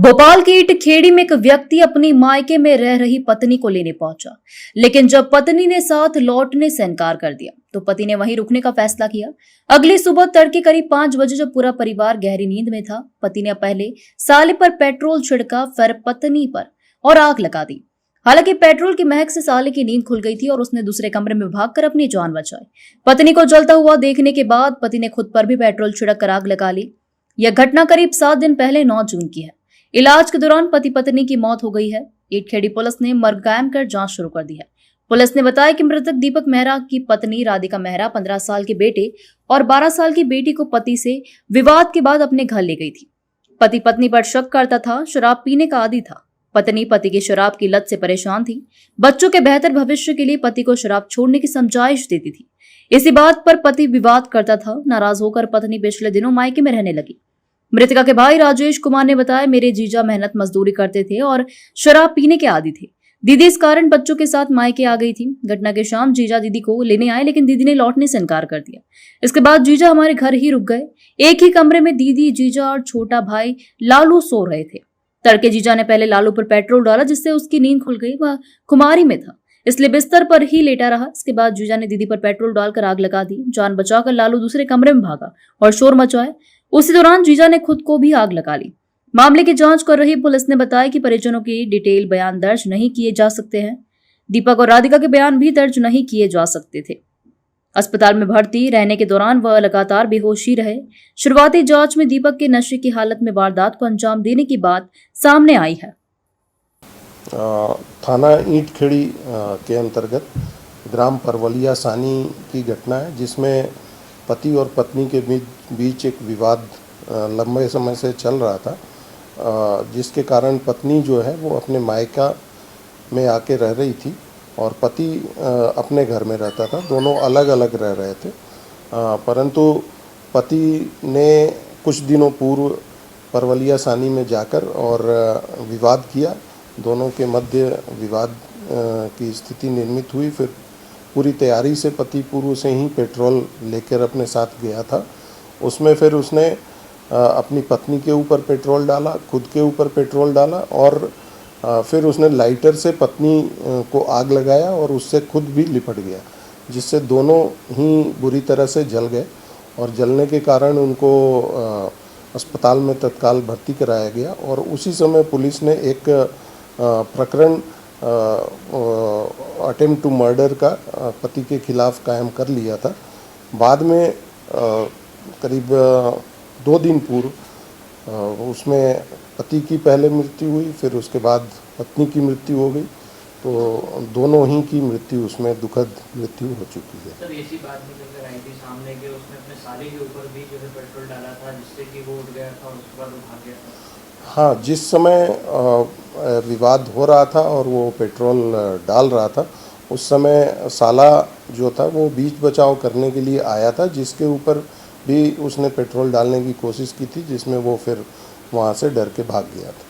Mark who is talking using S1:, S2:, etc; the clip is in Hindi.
S1: भोपाल की इटखेड़ी में एक व्यक्ति अपनी मायके में रह रही पत्नी को लेने पहुंचा, लेकिन जब पत्नी ने साथ लौटने से इनकार कर दिया तो पति ने वहीं रुकने का फैसला किया। अगली सुबह तड़के करीब 5 बजे जब पूरा परिवार गहरी नींद में था, पति ने पहले साले पर पेट्रोल छिड़का, फिर पत्नी पर और आग लगा दी। हालांकि पेट्रोल की महक से साले की नींद खुल गई थी और उसने दूसरे कमरे में भागकर अपनी जान बचाई। पत्नी को जलता हुआ देखने के बाद पति ने खुद पर भी पेट्रोल छिड़क कर आग लगा ली। यह घटना करीब 7 दिन पहले 9 जून की है। इलाज के दौरान पति पत्नी की मौत हो गई है। इटखेड़ी पुलिस ने मर्ग कायम कर जांच शुरू कर दी है। पुलिस ने बताया कि मृतक दीपक मेहरा की पत्नी राधिका मेहरा 15 साल के बेटे और 12 साल की बेटी को पति से विवाद के बाद अपने घर ले गई थी। पति पत्नी पर शक करता था, शराब पीने का आदी था। पत्नी पति की शराब की लत से परेशान थी। बच्चों के बेहतर भविष्य के लिए पति को शराब छोड़ने की समझाइश देती थी। इसी बात पर पति विवाद करता था। नाराज होकर पत्नी पिछले दिनों मायके में रहने लगी। मृतका के भाई राजेश कुमार ने बताया, मेरे जीजा मेहनत मजदूरी करते थे और शराब पीने के आदी थे। दीदी इस कारण बच्चों के साथ मायके आ गई थी। घटना के शाम जीजा दीदी को लेने आए, लेकिन दीदी ने लौटने से इनकार कर दिया। इसके बाद जीजा हमारे घर ही रुक गए। एक ही कमरे में दीदी, जीजा और छोटा भाई लालू सो रहे थे। तड़के जीजा ने पहले लालू पर पेट्रोल डाला, जिससे उसकी नींद खुल गई। वह खुमारी में था, इसलिए बिस्तर पर ही लेटा रहा। इसके बाद जीजा ने दीदी पर पेट्रोल डालकर आग लगा दी। जान बचाकर लालू दूसरे कमरे में भागा और शोर मचाया। उसी दौरान जीजा ने खुद को भी आग लगा ली। मामले की जांच कर रही पुलिस ने बताया कि परिजनों की डिटेल बयान दर्ज नहीं किए जा सकते हैं। दीपक और राधिका के बयान भी दर्ज नहीं किए जा सकते थे। अस्पताल में भर्ती रहने के दौरान वह लगातार बेहोश ही रहे। शुरुआती जांच में दीपक के नशे की हालत में वारदात को अंजाम देने की बात सामने आई है।
S2: थाना ईंटखेड़ी के अंतर्गत ग्राम परवलिया सानी की घटना है, जिसमें पति और पत्नी के बीच एक विवाद लंबे समय से चल रहा था, जिसके कारण पत्नी जो है वो अपने मायका में आके रह रही थी और पति अपने घर में रहता था। दोनों अलग अलग रह रहे थे, परंतु पति ने कुछ दिनों पूर्व परवलिया सानी में जाकर और विवाद किया। दोनों के मध्य विवाद की स्थिति निर्मित हुई। फिर पूरी तैयारी से पति पूर्व से ही पेट्रोल लेकर अपने साथ गया था। उसमें फिर उसने अपनी पत्नी के ऊपर पेट्रोल डाला, खुद के ऊपर पेट्रोल डाला और फिर उसने लाइटर से पत्नी को आग लगाया और उससे खुद भी लिपट गया, जिससे दोनों ही बुरी तरह से जल गए और जलने के कारण उनको अस्पताल में तत्काल भर्ती कराया गया। और उसी समय पुलिस ने एक प्रकरण अटेम्प्ट टू मर्डर का पति के खिलाफ कायम कर लिया था। बाद में करीब 2 दिन पूर्व उसमें पति की पहले मृत्यु हुई, फिर उसके बाद पत्नी की मृत्यु हो गई। तो दोनों ही की मृत्यु उसमें दुखद मृत्यु हो चुकी है।
S3: सर, ऐसी बात निकल कर आई थी सामने कि उसने अपने साले के ऊपर भी जो है पेट्रोल डाला था, जिससे कि वो उठ गया था और उसके बाद वो भाग गया था।
S2: हाँ, जिस समय विवाद हो रहा था और वो पेट्रोल डाल रहा था, उस समय साला जो था वो बीच बचाव करने के लिए आया था, जिसके ऊपर भी उसने पेट्रोल डालने की कोशिश की थी, जिसमें वो फिर वहाँ से डर के भाग गया था।